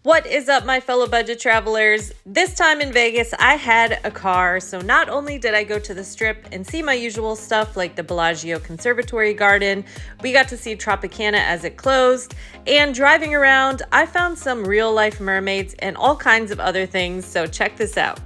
What is up, my fellow budget travelers? This time in Vegas, I had a car, so not only did I go to the Strip and see my usual stuff like the Bellagio Conservatory Garden, we got to see Tropicana as it closed, and driving around, I found some real-life mermaids and all kinds of other things, so check this out.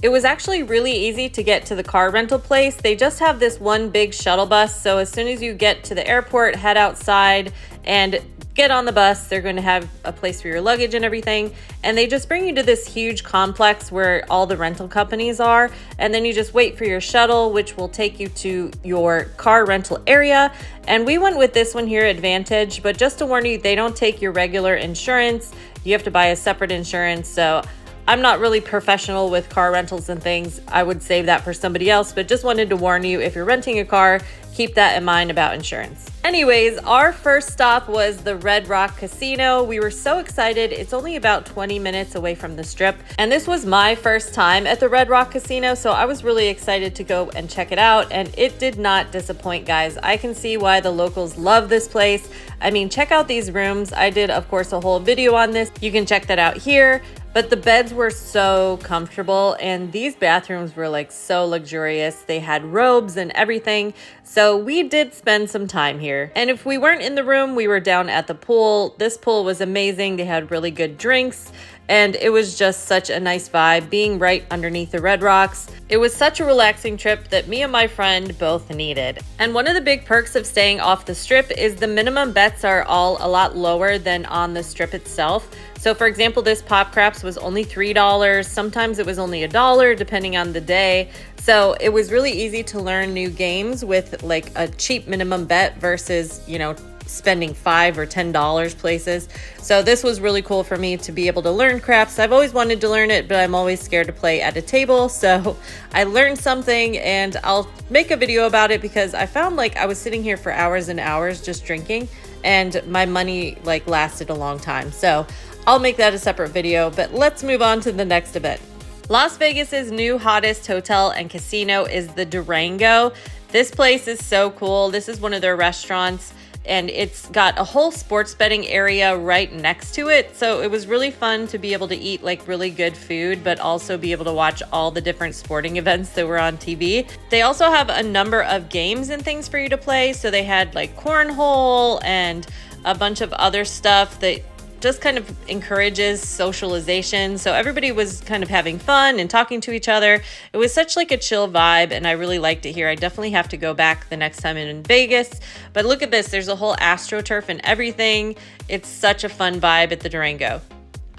It was actually really easy to get to the car rental place. They just have this one big shuttle bus, so as soon as you get to the airport, head outside and get on the bus. They're going to have a place for your luggage and everything, and they just bring you to this huge complex where all the rental companies are, and then you just wait for your shuttle, which will take you to your car rental area. And we went with this one here, Advantage, but just to warn you, they don't take your regular insurance. You have to buy a separate insurance, so I'm not really professional with car rentals and things. I would save that for somebody else, but just wanted to warn you, if you're renting a car, keep that in mind about insurance. Anyways, our first stop was the Red Rock Casino. We were so excited. It's only about 20 minutes away from the Strip, and this was my first time at the Red Rock Casino, so I was really excited to go and check it out, and it did not disappoint, guys. I can see why the locals love this place. I mean, check out these rooms. I did, of course, a whole video on this. You can check that out here. But the beds were so comfortable, and these bathrooms were like so luxurious. They had robes and everything. So we did spend some time here. And if we weren't in the room, we were down at the pool. This pool was amazing. They had really good drinks, and it was just such a nice vibe being right underneath the Red Rocks. It was such a relaxing trip that me and my friend both needed. And one of the big perks of staying off the Strip is the minimum bets are all a lot lower than on the Strip itself. So for example, this Pop Craps was only $3. Sometimes it was only $1 depending on the day. So it was really easy to learn new games with like a cheap minimum bet versus, you know, spending $5 or $10 places. So this was really cool for me to be able to learn craps. I've always wanted to learn it, but I'm always scared to play at a table. So I learned something, and I'll make a video about it because I found like I was sitting here for hours and hours just drinking, and my money like lasted a long time. So I'll make that a separate video, but let's move on to the next event. Las Vegas's new hottest hotel and casino is the Durango. This place is so cool. This is one of their restaurants, and it's got a whole sports betting area right next to it. So it was really fun to be able to eat like really good food, but also be able to watch all the different sporting events that were on TV. They also have a number of games and things for you to play. So they had like cornhole and a bunch of other stuff that just kind of encourages socialization. So everybody was kind of having fun and talking to each other. It was such like a chill vibe, and I really liked it here. I definitely have to go back the next time I'm in Vegas. But look at this, there's a whole AstroTurf and everything. It's such a fun vibe at the Durango.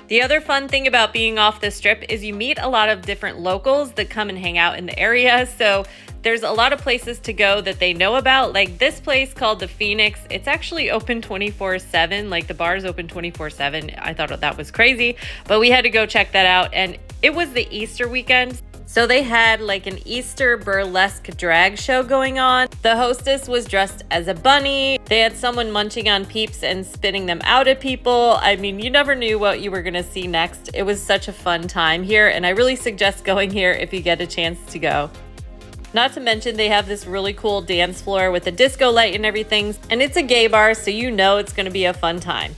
The other fun thing about being off the Strip is you meet a lot of different locals that come and hang out in the area. So there's a lot of places to go that they know about, like this place called the Phoenix. It's actually open 24/7, like the bar's open 24/7. I thought that was crazy, but we had to go check that out, and it was the Easter weekend. So they had like an Easter burlesque drag show going on. The hostess was dressed as a bunny. They had someone munching on Peeps and spitting them out at people. I mean, you never knew what you were gonna see next. It was such a fun time here, and I really suggest going here if you get a chance to go. Not to mention they have this really cool dance floor with a disco light and everything, and it's a gay bar, so you know it's gonna be a fun time.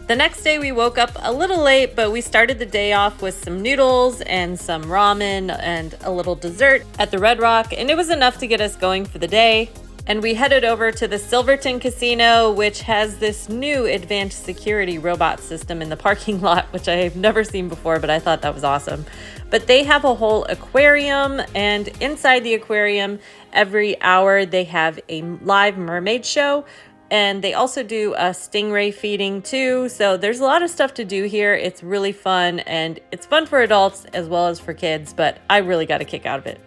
The next day we woke up a little late, but we started the day off with some noodles and some ramen and a little dessert at the Red Rock, and it was enough to get us going for the day. And we headed over to the Silverton Casino, which has this new advanced security robot system in the parking lot, which I've never seen before, but I thought that was awesome. But they have a whole aquarium, and inside the aquarium, every hour they have a live mermaid show. And they also do a stingray feeding too. So there's a lot of stuff to do here. It's really fun, and it's fun for adults as well as for kids, but I really got a kick out of it.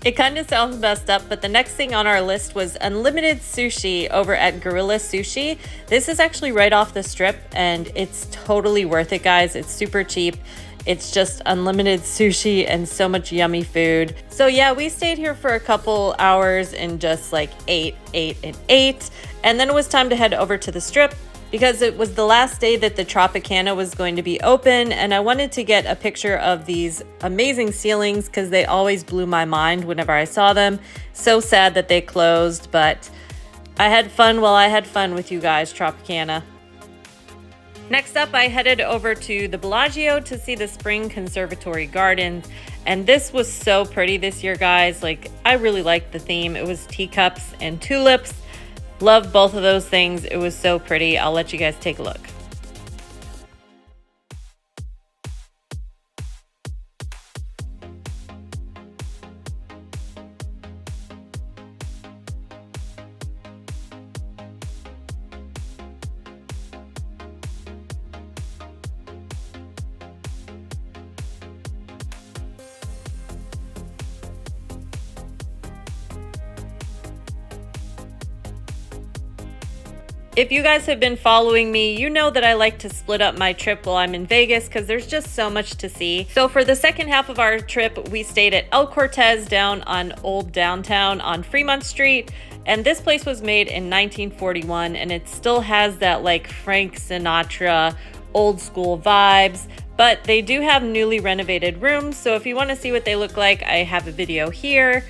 It kind of sounds messed up, but the next thing on our list was unlimited sushi over at Gorilla Sushi. This is actually right off the Strip, and it's totally worth it, guys. It's super cheap. It's just unlimited sushi and so much yummy food. So yeah, we stayed here for a couple hours and just like ate. And then it was time to head over to the strip because it was the last day that the Tropicana was going to be open, and I wanted to get a picture of these amazing ceilings because they always blew my mind whenever I saw them. So sad that they closed, but I had fun while I had fun with you guys, Tropicana. Next up, I headed over to the Bellagio to see the Spring Conservatory Gardens, and this was so pretty this year, guys. Like, I really liked the theme. It was teacups and tulips. Love both of those things. It was so pretty. I'll let you guys take a look. If you guys have been following me, you know that I like to split up my trip while I'm in Vegas because there's just so much to see. So for the second half of our trip, we stayed at El Cortez down on Old Downtown on Fremont Street. And this place was made in 1941 and it still has that like Frank Sinatra old school vibes. But they do have newly renovated rooms. So if you want to see what they look like, I have a video here,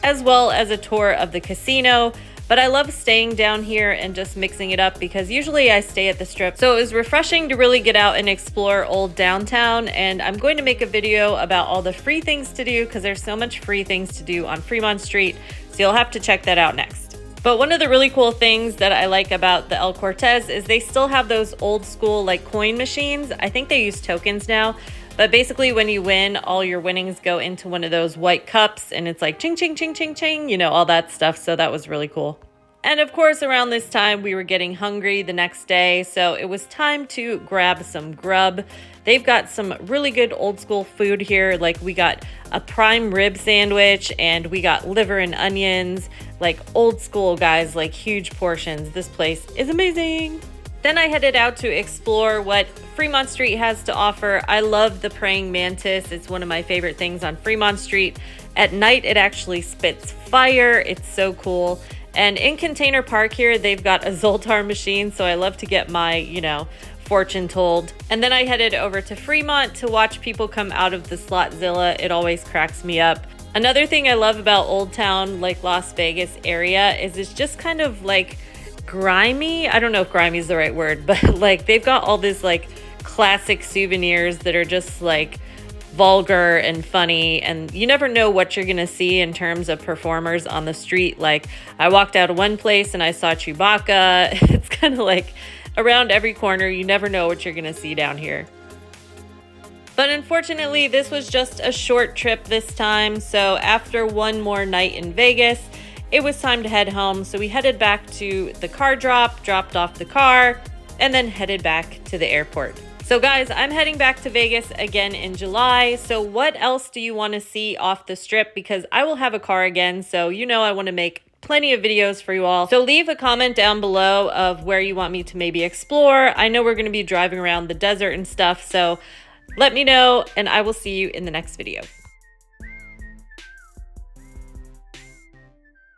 as well as a tour of the casino. But I love staying down here and just mixing it up because usually I stay at the strip. So it was refreshing to really get out and explore Old Downtown. And I'm going to make a video about all the free things to do because there's so much free things to do on Fremont Street. So you'll have to check that out next. But one of the really cool things that I like about the El Cortez is they still have those old school like coin machines. I think they use tokens now. But basically when you win, all your winnings go into one of those white cups and it's like ching, ching, ching, ching, ching, you know, all that stuff. So that was really cool. And of course, around this time, we were getting hungry the next day. So it was time to grab some grub. They've got some really good old school food here. Like we got a prime rib sandwich and we got liver and onions, like old school guys, like huge portions. This place is amazing. Then I headed out to explore what Fremont Street has to offer. I love the praying mantis. It's one of my favorite things on Fremont Street. At night, it actually spits fire. It's so cool. And in Container Park here, they've got a Zoltar machine. So I love to get my, you know, fortune told. And then I headed over to Fremont to watch people come out of the Slotzilla. It always cracks me up. Another thing I love about Old Town, like Las Vegas area, is it's just kind of like grimy. I don't know if grimy is the right word, but like they've got all this like classic souvenirs that are just like vulgar and funny, and you never know what you're gonna see in terms of performers on the street. Like I walked out of one place and I saw Chewbacca. It's kind of like around every corner, you never know what you're gonna see down here. But unfortunately, this was just a short trip this time. So after one more night in Vegas, it was time to head home. So we headed back to the car drop, dropped off the car, and then headed back to the airport. So guys, I'm heading back to Vegas again in July. So what else do you want to see off the strip? Because I will have a car again. So you know I want to make plenty of videos for you all. So leave a comment down below of where you want me to maybe explore. I know we're going to be driving around the desert and stuff. So let me know and I will see you in the next video.